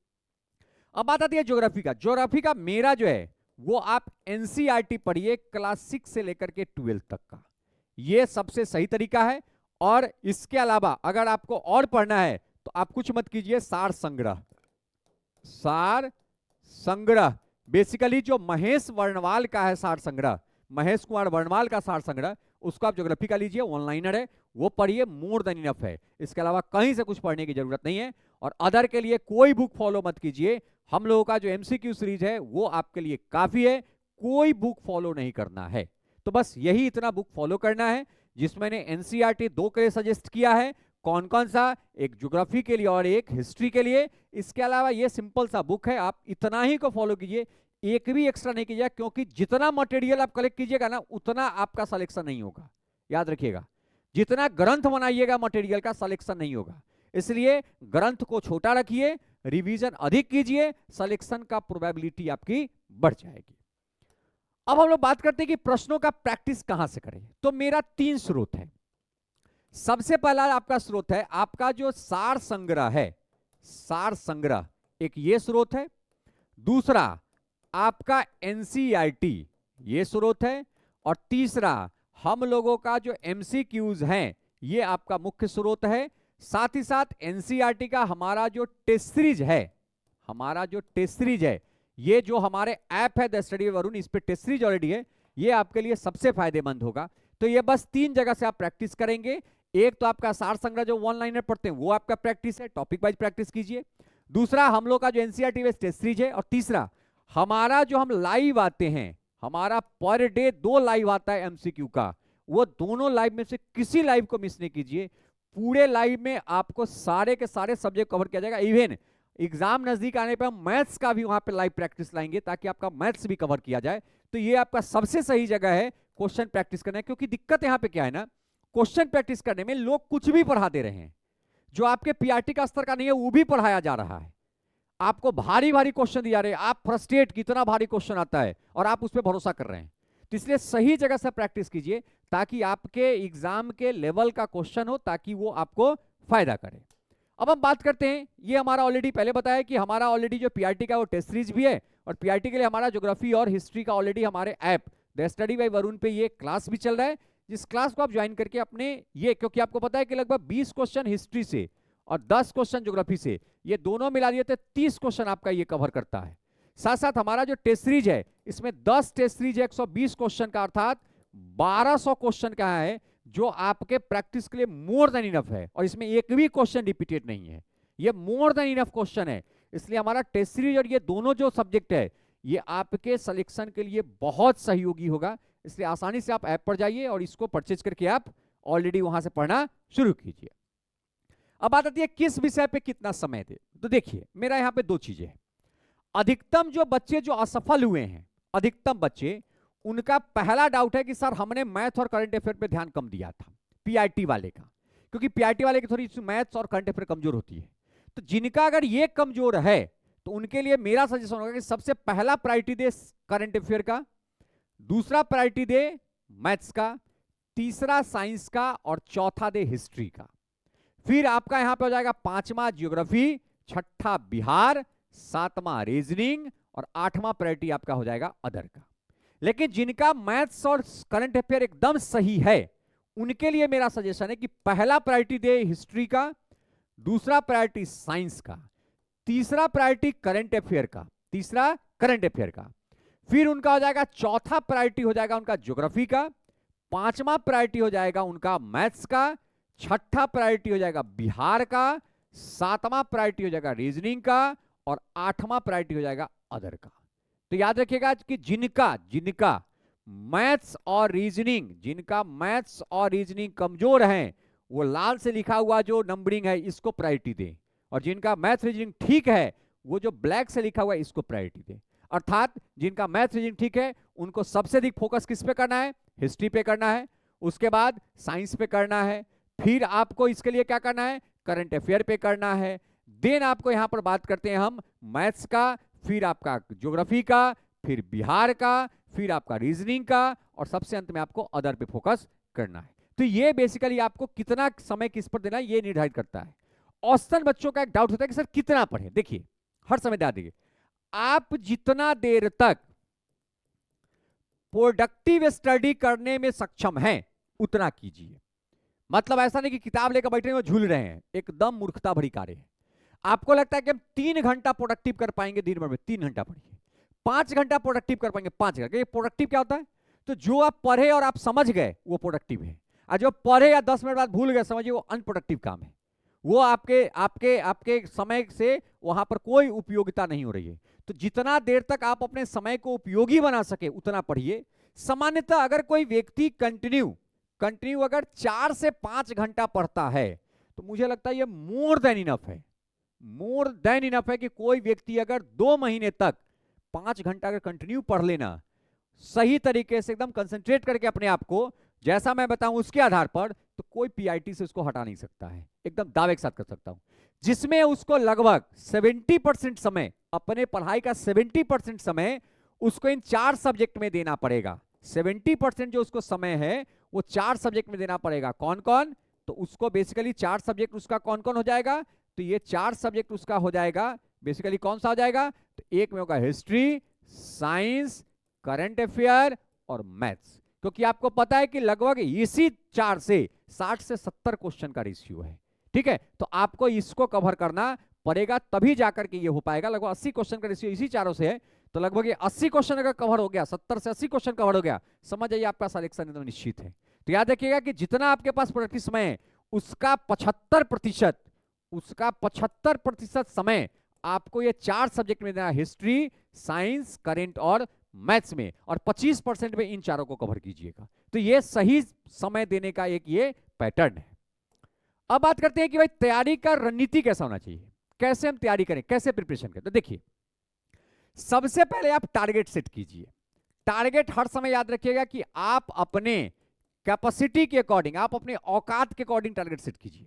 S1: अब बात आती है ज्योग्राफी का। ज्योग्राफी का मेरा जो है वो आप NCERT पढ़िए, क्लास 6 से लेकर के 12 तक का, ये सबसे सही तरीका है। और इसके अलावा अगर आपको और पढ़ना है तो आप कुछ मत कीजिए, सार संग्रह, सार संग्रह बेसिकली जो महेश वर्णवाल का है, सार संग्रह, महेश कुमार वर्णवाल का सार संग्रह, उसको आप ज्योग्राफी का लीजिए, ऑनलाइनर है, वो पढ़िए, मोर देन इनफ है, इसके अलावा कहीं से कुछ पढ़ने की जरूरत नहीं है। और अदर के लिए कोई बुक फॉलो मत कीजिए, हम लोगों का जो MCQ सीरीज है वो आपके लिए काफी है, कोई बुक फॉलो नहीं करना है। तो बस यही इतना बुक फॉलो करना है, जिसमें मैंने NCERT 2 के लिए सजेस्ट किया है, कौन कौन सा, एक ज्योग्राफी के लिए और एक हिस्ट्री के लिए। इसके अलावा ये सिंपल सा बुक है, आप इतना ही को फॉलो कीजिए, एक भी एक्स्ट्रा नहीं कीजिएगा, क्योंकि जितना मटेरियल आप कलेक्ट कीजिएगा ना उतना आपका सिलेक्शन नहीं होगा, याद रखिएगा, जितना ग्रंथ बनाइएगा मटेरियल का सिलेक्शन नहीं होगा, इसलिए ग्रंथ को छोटा रखिए, रिवीजन अधिक कीजिए, सिलेक्शन का प्रोबेबिलिटी आपकी बढ़ जाएगी। अब हम लोग बात करते हैं कि प्रश्नों का प्रैक्टिस कहां से करें। तो मेरा 3 स्रोत है। सबसे पहला आपका स्रोत है आपका जो सार संग्रह है, सार संग्रह एक ये स्रोत है, दूसरा आपका NCERT ये स्रोत है, और तीसरा हम लोगों का जो MCQs हैं ये आपका मुख्य स्रोत है। साथ ही साथ NCERT का हमारा जो टेस्ट सीरीज है, हमारा जो टेस्ट सीरीज है, ये जो हमारे ऐप है द स्टडी विद वरुण, इस पे टेस्ट सीरीज ऑलरेडी है, ये आपके लिए सबसे फायदेमंद होगा। तो ये बस 3 जगह से आप प्रैक्टिस करेंगे, एक तो आपका सार संग्रह जो वन लाइनर पढ़ते हैं वो आपका प्रैक्टिस है, टॉपिक वाइज प्रैक्टिस कीजिए, दूसरा हम लोग का जो NCERT बेस्ड टेस्ट सीरीज है, और तीसरा हमारा जो हम लाइव आते हैं, हमारा पर डे 2 लाइव आता है MCQ का, वो दोनों लाइव में से किसी लाइव को मिस नहीं कीजिए। पूरे लाइव में आपको सारे के सारे सब्जेक्ट कवर किया जाएगा, इवन एग्जाम नजदीक आने पर हम मैथ्स का भी वहां पे लाइव प्रैक्टिस लाएंगे ताकि आपका मैथ्स भी कवर किया जाए। तो ये आपका सबसे सही जगह है क्वेश्चन प्रैक्टिस करना है। क्योंकि दिक्कत यहां पे क्या है ना, क्वेश्चन प्रैक्टिस करने में लोग कुछ भी पढ़ा दे रहे हैं, जो आपके पीआरटी का स्तर का नहीं है वो भी पढ़ाया जा रहा है। आपको भारी भारी क्वेश्चन दिया रहे हैं, आप फ्रस्ट्रेट, कितना भारी क्वेश्चन आता है और आप उस पर भरोसा कर रहे हैं। तो इसलिए सही जगह से प्रैक्टिस कीजिए ताकि आपके एग्जाम के लेवल का क्वेश्चन हो, ताकि वो आपको फायदा करे। अब हम बात करते हैं, ये हमारा ऑलरेडी पहले बताया कि हमारा ऑलरेडी जो पीआरटी का वो टेस्ट सीरीज भी है, और पीआरटी के लिए हमारा ज्योग्राफी और हिस्ट्री का ऑलरेडी हमारे app the study bye Varun पे ये क्लास भी चल रहा है, जिस क्लास को आप ज्वाइन करके अपने ये, क्योंकि आपको पता है कि लगभग 20 क्वेश्चन हिस्ट्री से और 10 क्वेश्चन ज्योग्राफी से, ये दोनों मिला दिए तो 30 क्वेश्चन आपका ये कवर करता है। साथ साथ हमारा जो टेस्ट सीरीज है इसमें 10 टेस्ट सीरीज है 120 क्वेश्चन का, अर्थात 1200 क्वेश्चन का है, जो आपके प्रैक्टिस के लिए मोर देन इनफ है, और इसमें एक भी क्वेश्चन रिपीटेड नहीं है, ये मोर देन इनफ क्वेश्चन है। इसलिए हमारा टेस्ट सीरीज और ये दोनों जो सब्जेक्ट है ये आपके सिलेक्शन के लिए बहुत सहयोगी होगा। इसलिए आसानी से आप ऐप पर जाइए और इसको परचेज करके आप ऑलरेडी वहां से पढ़ना शुरू कीजिए। अब बात आती है किस विषय पे कितना समय दे। तो देखिए मेरा यहां पे दो चीजें हैं। अधिकतम जो बच्चे जो असफल हुए हैं, अधिकतम बच्चे, उनका पहला डाउट है कि सर हमने मैथ और करंट अफेयर पे ध्यान कम दिया था, पीआरटी वाले का, क्योंकि पीआरटी वाले की थोड़ी मैथ्स और करंट अफेयर कमजोर होती है। तो जिनका अगर ये कमजोर है तो उनके लिए मेरा सजेशन होगा कि सबसे पहला प्रायोरिटी दे करंट अफेयर का, दूसरा प्रायोरिटी दे मैथ्स का, तीसरा साइंस का और चौथा दे हिस्ट्री का। फिर आपका यहां पे हो जाएगा पांचवा ज्योग्राफी, छठा बिहार, सातवां रीजनिंग और आठवां प्रायोरिटी आपका हो जाएगा अदर का। लेकिन जिनका मैथ्स और करंट अफेयर एकदम सही है उनके लिए मेरा सजेशन है कि पहला प्रायोरिटी दे हिस्ट्री का, दूसरा प्रायोरिटी साइंस का, तीसरा प्रायोरिटी करंट अफेयर का, तीसरा करंट अफेयर का, फिर उनका हो जाएगा चौथा प्रायोरिटी हो जाएगा उनका ज्योग्राफी का, पांचवा प्रायोरिटी हो जाएगा उनका मैथ्स का, छठा प्रायोरिटी हो जाएगा बिहार का, सातवां प्रायोरिटी हो जाएगा रीजनिंग का और आठवां प्रायोरिटी हो जाएगा अदर का। तो याद रखिएगा कि जिनका मैथ्स और रीजनिंग, जिनका मैथ्स और रीजनिंग कमजोर हैं वो लाल से लिखा हुआ जो नंबरिंग है इसको प्रायोरिटी दें, और जिनका मैथ्स रीजनिंग ठीक है वो जो ब्लैक से लिखा हुआ है इसको प्रायोरिटी दें। अर्थात जिनका मैथ्स रीजनिंग ठीक है उनको सबसे अधिक फोकस किस पे करना है, हिस्ट्री पे करना है, उसके बाद साइंस पे करना है, फिर आपको इसके लिए क्या करना है, करंट अफेयर पे करना है। देन आपको यहां पर बात करते हैं हम मैथ्स का, फिर आपका ज्योग्राफी का, फिर बिहार का, फिर आपका रीजनिंग का, और सबसे अंत में आपको अदर पे फोकस करना है। तो ये बेसिकली आपको कितना समय किस पर देना है ये निर्धारित करता है। औसतन बच्चों का एक डाउट होता है कि सर कितना पढ़े। देखिए हर समय ध्यान दीजिए, आप जितना देर तक प्रोडक्टिव स्टडी करने में सक्षम हैं उतना कीजिए। मतलब ऐसा नहीं कि किताब लेकर बैठे हैं झूल रहे हैं, एकदम मूर्खता भरी कार्य है। आपको लगता है कि हम 3 घंटा प्रोडक्टिव कर पाएंगे दिन भर में, 3 घंटा पढ़िए। 5 घंटा प्रोडक्टिव कर पाएंगे, 5 घंटा। प्रोडक्टिव क्या होता है, तो जो आप पढ़े और आप समझ गए वो प्रोडक्टिव है, और जो पढ़े या 10 मिनट बाद भूल गए समझिए वो अनप्रोडक्टिव काम है, वो आपके आपके आपके समय से वहां पर कोई उपयोगिता नहीं हो रही है। तो जितना देर तक आप अपने समय को उपयोगी बना सके उतना पढ़िए। सामान्यतः अगर कोई व्यक्ति कंटिन्यू अगर 4 से 5 घंटा पढ़ता है तो मुझे लगता है ये मोर देन इनफ है, मोर देन इनफ है कि कोई व्यक्ति अगर 2 महीने तक 5 घंटा अगर कंटिन्यू पढ़ लेना, सही तरीके से एकदम कंसंट्रेट करके अपने आप को, जैसा मैं बताऊं उसके आधार पर, तो कोई पीआईटी से उसको हटा नहीं सकता है, एकदम दावे के साथ कर सकता हूं। जिसमें उसको लगभग 70% समय, अपने पढ़ाई का 70% समय उसको इन 4 सब्जेक्ट में देना पड़ेगा। 70% जो उसको समय है वो 4 सब्जेक्ट में देना पड़ेगा। कौन कौन, तो उसको बेसिकली 4 सब्जेक्ट उसका कौन कौन हो जाएगा, तो ये 4 सब्जेक्ट उसका हो जाएगा बेसिकली कौन सा हो जाएगा, तो एक में होगा हिस्ट्री, साइंस, करंट अफेयर और मैथ्स। क्योंकि आपको पता है कि लगभग इसी 4 से 60 से 70 क्वेश्चन का रेशियो है, ठीक है। तो आपको इसको कवर करना पड़ेगा तभी जाकर के ये हो पाएगा। लगभग 80 क्वेश्चन का रेशियो इसी चारों से है, तो लगभग ये 80 क्वेश्चन अगर कवर हो गया, 70 से 80 क्वेश्चन कवर हो गया, समझ जाइए आपका सिलेक्शन एकदम निश्चित है। तो याद रखिएगा कि जितना आपके पास प्रोडक्टिव समय है उसका 75% समय आपको ये 4 सब्जेक्ट में देना, हिस्ट्री, साइंस, करंट और मैथ्स में, और 25% में इन चारों को कवर कीजिएगा। तो ये सही समय देने का एक ये पैटर्न है। अब बात करते हैं कि भाई तैयारी का रणनीति कैसा होना चाहिए, कैसे हम तैयारी करें, कैसे प्रिपरेशन करें। तो देखिए सबसे पहले आप टारगेट सेट कीजिए। टारगेट हर समय याद रखिएगा कि आप अपने कैपेसिटी के अकॉर्डिंग, आप अपने औकात के अकॉर्डिंग टारगेट सेट कीजिए,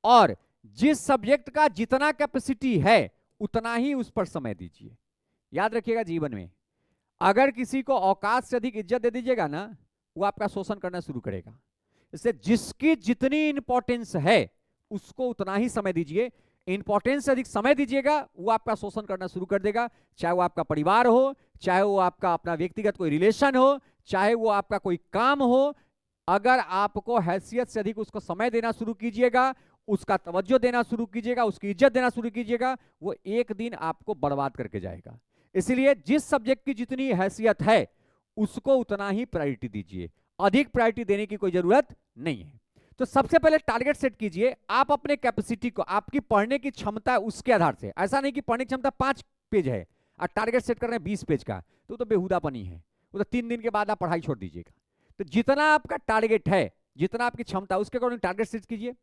S1: और जिस सब्जेक्ट का जितना कैपेसिटी है उतना ही उस पर समय दीजिए। याद रखिएगा, जीवन में अगर किसी को औकात से अधिक इज्जत दे दीजिएगा ना, वो आपका शोषण करना शुरू करेगा। इसलिए जिसकी जितनी इंपॉर्टेंस है उसको उतना ही समय दीजिए। इंपॉर्टेंस से अधिक समय दीजिएगा, वो आपका शोषण करना शुरू कर देगा। चाहे वो आपका परिवार हो, चाहे वो आपका अपना व्यक्तिगत कोई रिलेशन हो, चाहे वो आपका कोई काम हो, अगर आपको हैसियत से अधिक उसको समय देना शुरू कीजिएगा, उसका तवज्जो देना शुरू कीजिएगा, उसकी इज्जत देना शुरू कीजिएगा, वो एक दिन आपको बर्बाद करके जाएगा। इसलिए जिस सब्जेक्ट की जितनी हैसियत है उसको उतना ही प्रायोरिटी दीजिए, अधिक प्रायोरिटी देने की कोई जरूरत नहीं है। तो सबसे पहले टारगेट सेट कीजिए, आप अपने कैपेसिटी को, आपकी पढ़ने की क्षमता है उसके आधार से। ऐसा नहीं कि पढ़ने की क्षमता 5 पेज है और टारगेट सेट कर रहे हैं 20 पेज का, तो बेहुदापनी है, वो तो 3 दिन के बाद आप पढ़ाई छोड़ दीजिएगा। तो जितना आपका टारगेट है, जितना आपकी क्षमता, उसके अकॉर्डिंग टारगेट सेट कीजिए।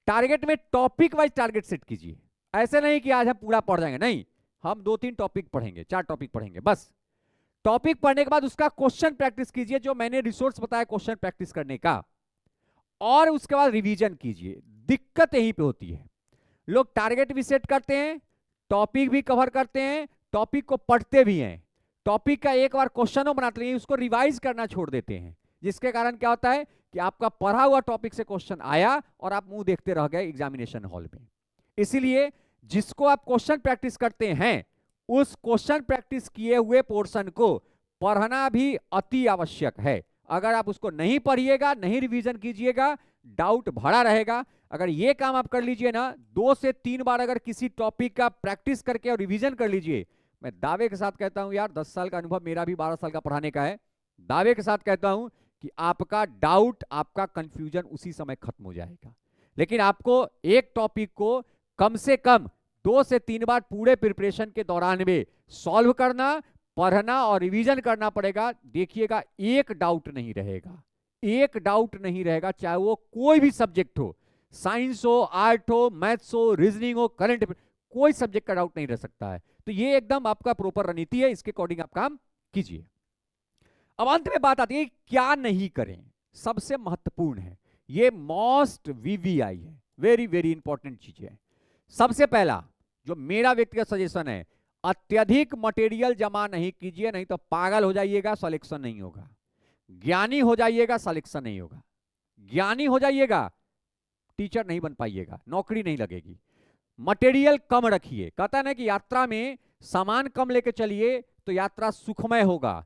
S1: टारगेट में टॉपिक वाइज टारगेट सेट कीजिए। ऐसे नहीं कि आज हम पूरा पढ़ जाएंगे, नहीं, हम 2-3 टॉपिक पढ़ेंगे, 4 टॉपिक पढ़ेंगे बस। टॉपिक पढ़ने के बाद उसका क्वेश्चन प्रैक्टिस कीजिए, जो मैंने रिसोर्स बताया क्वेश्चन प्रैक्टिस करने का, और उसके बाद रिवीजन कीजिए। दिक्कत यहीं पे होती है, लोग टारगेट भी सेट करते हैं, टॉपिक भी कवर करते हैं, टॉपिक को पढ़ते भी हैं, टॉपिक का एक बार क्वेश्चन बनाते हैं, उसको रिवाइज करना छोड़ देते हैं, जिसके कारण क्या होता है कि आपका पढ़ा हुआ टॉपिक से क्वेश्चन आया और आप मुंह देखते रह गए एग्जामिनेशन हॉल में। इसीलिए जिसको आप क्वेश्चन प्रैक्टिस करते हैं, उस क्वेश्चन प्रैक्टिस किए हुए पोर्शन को पढ़ना भी अति आवश्यक है। अगर आप उसको नहीं पढ़िएगा, नहीं रिवीजन कीजिएगा, डाउट भरा रहेगा। अगर ये काम आप कर लीजिए ना, 2 से 3 बार अगर किसी टॉपिक का प्रैक्टिस करके और रिवीजन कर लीजिए, मैं दावे के साथ कहता हूं यार, 10 साल का अनुभव मेरा भी 12 साल का पढ़ाने का है, दावे के साथ कहता हूं कि आपका डाउट, आपका कंफ्यूजन उसी समय खत्म हो जाएगा। लेकिन आपको एक टॉपिक को कम से कम 2 से 3 बार पूरे प्रिपरेशन के दौरान में सॉल्व करना, पढ़ना और रिवीजन करना पड़ेगा। देखिएगा, एक डाउट नहीं रहेगा, एक डाउट नहीं रहेगा, चाहे वो कोई भी सब्जेक्ट हो, साइंस हो, आर्ट हो, मैथ्स हो, रीजनिंग हो, करंट, कोई सब्जेक्ट का डाउट नहीं रह सकता है। तो ये एकदम आपका प्रॉपर रणनीति है, इसके अकॉर्डिंग आप काम कीजिए। अब अंत में बात आती है क्या नहीं करें, सबसे महत्वपूर्ण है, ये मोस्ट वीवीआई है, वेरी वेरी इंपॉर्टेंट चीज है। सबसे पहला जो मेरा व्यक्तिगत सजेशन है, अत्यधिक मटेरियल जमा नहीं कीजिए, नहीं तो पागल हो जाइएगा, सिलेक्शन नहीं होगा। ज्ञानी हो जाइएगा, सिलेक्शन नहीं होगा। ज्ञानी हो जाइएगा, टीचर नहीं बन पाइएगा, नौकरी नहीं लगेगी। मटेरियल कम रखिए, कहता है ना कि यात्रा में सामान कम लेके चलिए तो यात्रा सुखमय होगा।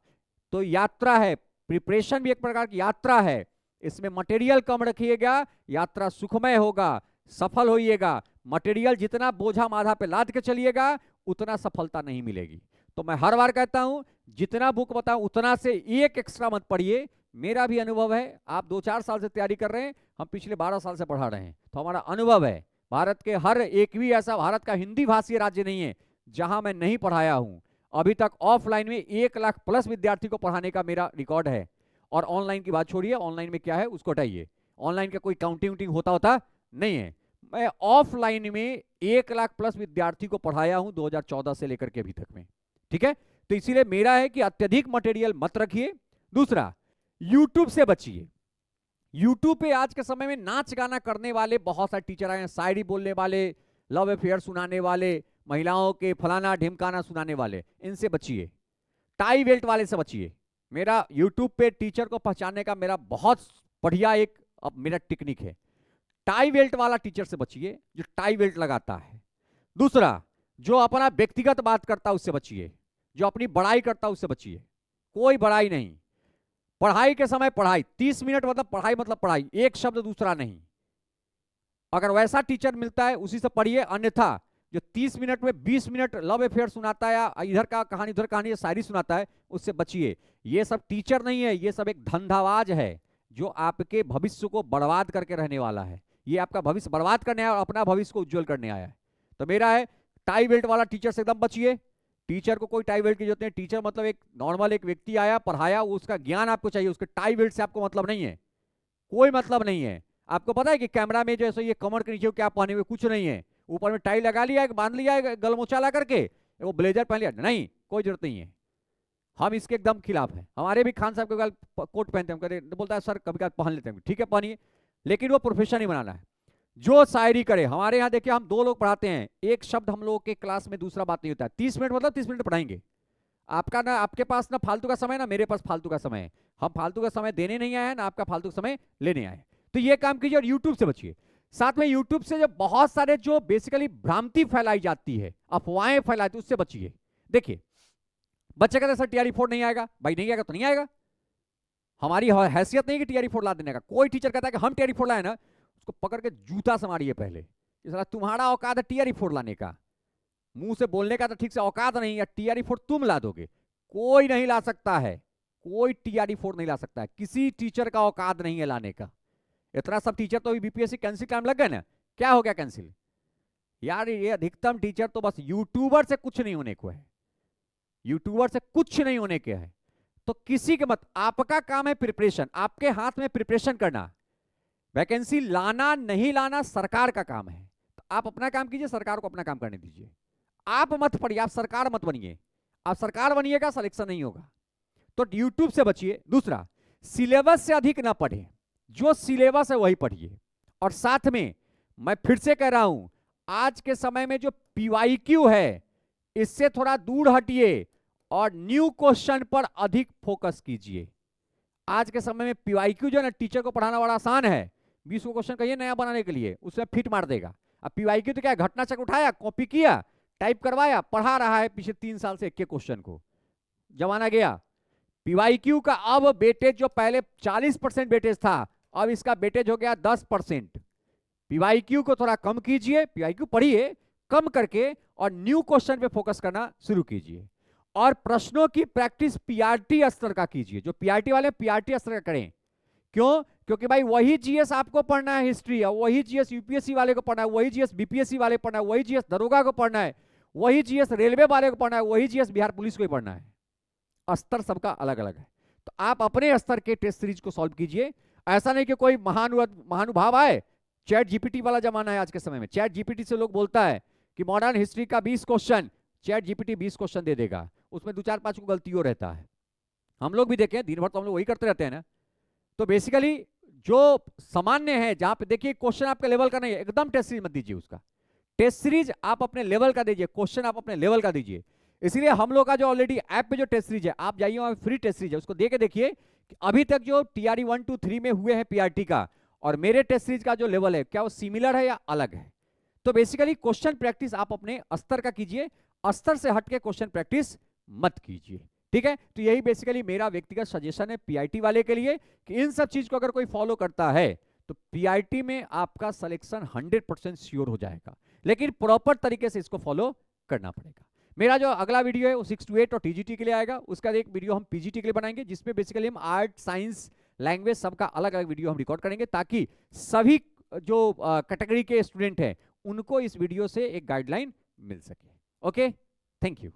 S1: तो यात्रा है, प्रिपरेशन भी एक प्रकार की यात्रा है, इसमें मटेरियल कम रखिएगा, यात्रा सुखमय होगा, सफल होइएगा। मटेरियल जितना बोझा माथा पे लाद के चलिएगा उतना सफलता नहीं मिलेगी। तो मैं हर बार कहता हूं, जितना बुक बताऊं उतना से एक एक्स्ट्रा मत पढ़िए। मेरा भी अनुभव है, आप 2-4 साल से तैयारी कर रहे हैं, हम पिछले 12 साल से पढ़ा रहे हैं, तो हमारा अनुभव है। भारत के हर एक भी ऐसा भारत का हिंदी भाषी राज्य नहीं है जहां मैं नहीं पढ़ाया हूं। अभी तक ऑफलाइन में 1 लाख प्लस विद्यार्थी को पढ़ाने का मेरा रिकॉर्ड है। और ऑनलाइन की बात छोड़िए, ऑनलाइन में क्या है उसको हटाइए, ऑनलाइन का कोई काउंटिंग होता नहीं है। मैं ऑफलाइन में 1 लाख प्लस विद्यार्थी को पढ़ाया हूं 2014 से लेकर के अभी तक में, ठीक है। तो इसीलिए मेरा है कि अत्यधिक मटेरियल मत रखिए। दूसरा, यूट्यूब से बचिए। यूट्यूब पे आज के समय में नाच गाना करने वाले बहुत सारे टीचर आए हैं, शायरी बोलने वाले, लव अफेयर सुनाने वाले, महिलाओं के फलाना ढिमकाना सुनाने वाले, इनसे बचिए। टाई बेल्ट वाले से बचिए। मेरा यूट्यूब पे टीचर को पहचानने का मेरा बहुत बढ़िया एक मेरा टेक्निक है। टाई बेल्ट वाला टीचर से बचिए, जो टाई बेल्ट लगाता है। दूसरा, जो अपना व्यक्तिगत बात करता है उससे बचिए, जो अपनी बड़ाई करता है उससे बचिए। कोई बड़ाई नहीं, पढ़ाई के समय पढ़ाई, 30 मिनट मतलब पढ़ाई, मतलब पढ़ाई, एक शब्द दूसरा नहीं। अगर वैसा टीचर मिलता है उसी से पढ़िए, अन्यथा जो 30 मिनट में 20 मिनट लव अफेयर सुनाता है या इधर का कहानी उधर कहानी शायरी सुनाता है, उससे बचिए। ये सब टीचर नहीं है, ये सब एक धंधाबाज है जो आपके भविष्य को बर्बाद करके रहने वाला है। ये आपका भविष्य बर्बाद करने आया और अपना भविष्य को उज्जवल करने आया है। तो मेरा है, टाई बेल्ट वाला टीचर से एकदम बचिए। टीचर को कोई टाई बेल्ट की जरूरत नहीं। टीचर मतलब एक नॉर्मल एक व्यक्ति आया, पढ़ाया, उसका ज्ञान आपको चाहिए, उसके टाई बेल्ट से आपको मतलब नहीं है, कोई मतलब नहीं है। आपको पता है कि कैमरा में जैसे ये कमर के नीचे क्या पहने हुए, कुछ नहीं है, ऊपर में टाई लगा लिया है, बांध लिया है गलमोचा ला करके, वो ब्लेजर पहन लिया, नहीं, कोई जरूरत नहीं है। हम इसके एकदम खिलाफ हैं। हमारे भी खान साहब के कल कोट पहनते हैं, हम कहते बोलता है सर कभी कभी पहन लेते हैं, ठीक है पहनिए, लेकिन वो प्रोफेशन ही बनाना है। जो शायरी करे, हमारे यहाँ देखिए हम 2 लोग पढ़ाते हैं, एक शब्द हम लोगों के क्लास में दूसरा बात नहीं होता है। 30 मिनट मतलब 30 मिनट पढ़ाएंगे। आपका ना, आपके पास ना फालतू का समय, ना मेरे पास फालतू का समय है। हम फालतू का समय देने नहीं आए हैं, ना आपका फालतू समय लेने आए हैं। तो ये काम कीजिए और यूट्यूब से बचिए। साथ में यूट्यूब से जो बहुत सारे जो बेसिकली भ्रांति फैलाई जाती है, अफवाहें फैलाती, उससे बचिए। देखिए बच्चे कहते सर TRE4 नहीं आएगा, भाई नहीं आएगा तो नहीं आएगा, हमारी हैसियत नहीं कि TRE4 ला देने का। कोई टीचर कहता है कि हम TRE4 लाए ना, उसको पकड़ के जूता से मारिए पहले, तुम्हारा औकात है TRE4 लाने का, मुंह से बोलने का तो ठीक से औकात नहीं है, TRE4 तुम ला दोगे। कोई नहीं ला सकता है, कोई TRE4 नहीं ला सकता है, किसी टीचर का औकात नहीं है लाने का। इतना सब टीचर तो BPSC कैंसिल टाइम लग गए ना, क्या हो गया कैंसिल यार? ये अधिकतम टीचर तो बस यूट्यूबर से कुछ नहीं होने को है, यूट्यूबर से कुछ नहीं होने के है। तो किसी के मत, आपका काम है प्रिपरेशन, आपके हाथ में प्रिपरेशन करना। वैकेंसी लाना नहीं लाना सरकार का काम है, तो आप अपना काम कीजिए, सरकार को अपना काम करने दीजिए। आप मत पढ़िए, आप सरकार मत बनिए। आप सरकार बनिएगा सिलेक्शन नहीं होगा। तो यूट्यूब से बचिए। दूसरा, सिलेबस से अधिक ना पढ़े, जो सिलेबस है वही पढ़िए। और साथ में मैं फिर से कह रहा हूं, आज के समय में जो PYQ है इससे थोड़ा दूर हटिए और न्यू क्वेश्चन पर अधिक फोकस कीजिए। आज के समय में PYQ जो है ना, टीचर को पढ़ाना बड़ा आसान है। 20 को क्वेश्चन कहिए नया बनाने के लिए, उसमें फिट मार देगा। अब PYQ तो क्या, घटना चक्र उठाया, कॉपी किया, टाइप करवाया, पढ़ा रहा है पिछले 3 साल से एक के क्वेश्चन को, जमाना गया। PYQ का अब वेटेज जो पहले 40% वेटेज था, अब इसका वेटेज हो गया 10%। PYQ को थोड़ा कम कीजिए, PYQ पढ़िए कम करके, और न्यू क्वेश्चन पे फोकस करना शुरू कीजिए। और प्रश्नों की प्रैक्टिस PRT स्तर का कीजिए, जो PRT वाले PRT स्तर का करें। क्यों? क्योंकि भाई वही GS आपको पढ़ना है, हिस्ट्री है, वही GS UPSC वाले को पढ़ना है, वही GS BPSC वाले पढ़ना है, वही GS दरोगा को पढ़ना है, वही GS रेलवे वाले को पढ़ना है, वही GS बिहार पुलिस को ही पढ़ना है। स्तर सबका अलग अलग है। तो आप अपने स्तर के टेस्ट सीरीज को सॉल्व कीजिए। ऐसा नहीं कि कोई महानुभाव आए, ChatGPT वाला जमाना है आज के समय में। ChatGPT से लोग बोलता है कि मॉडर्न हिस्ट्री का 20 क्वेश्चन, ChatGPT 20 क्वेश्चन दे देगा, उसमें 2-4-5 को गलतियों रहता है। हम लोग भी देखें, दिन भर तो हम लोग वही करते रहते हैं ना। तो बेसिकली जो सामान्य है, जहां पे देखिए क्वेश्चन आपके लेवल का नहीं है, एकदम टेस्ट सीरीज मत दीजिए उसका। टेस्ट सीरीज आप अपने लेवल का दीजिए, क्वेश्चन आप अपने लेवल का दीजिए। इसलिए हम लोग का जो ऑलरेडी ऐप पे जो टेस्ट सीरीज है, आप जाइए वहां फ्री टेस्ट सीरीज है, उसको देके देखिए कि अभी तक जो TRE 1 2 3 में हुए हैं PRT का, और मेरे टेस्ट सीरीज का जो लेवल है, क्या वो सिमिलर है या अलग है। तो बेसिकली क्वेश्चन प्रैक्टिस आप अपने स्तर का कीजिए, स्तर से हटके क्वेश्चन प्रैक्टिस मत कीजिए, ठीक है। तो यही बेसिकली मेरा व्यक्तिगत सजेशन है PIT वाले के लिए, कि इन सब चीज को अगर कोई फॉलो करता है तो PIT में आपका सिलेक्शन 100% श्योर हो जाएगा। लेकिन प्रॉपर तरीके से इसको फॉलो करना पड़ेगा। मेरा जो अगला वीडियो है वो 6 to 8 और TGT के लिए आएगा। उसका एक वीडियो हम PGT के लिए बनाएंगे, जिसमें बेसिकली हम आर्ट, साइंस, लैंग्वेज सबका अलग अलग वीडियो हम रिकॉर्ड करेंगे, ताकि सभी जो कैटेगरी के स्टूडेंट हैं उनको इस वीडियो से एक गाइडलाइन मिल सके। Okay, thank you.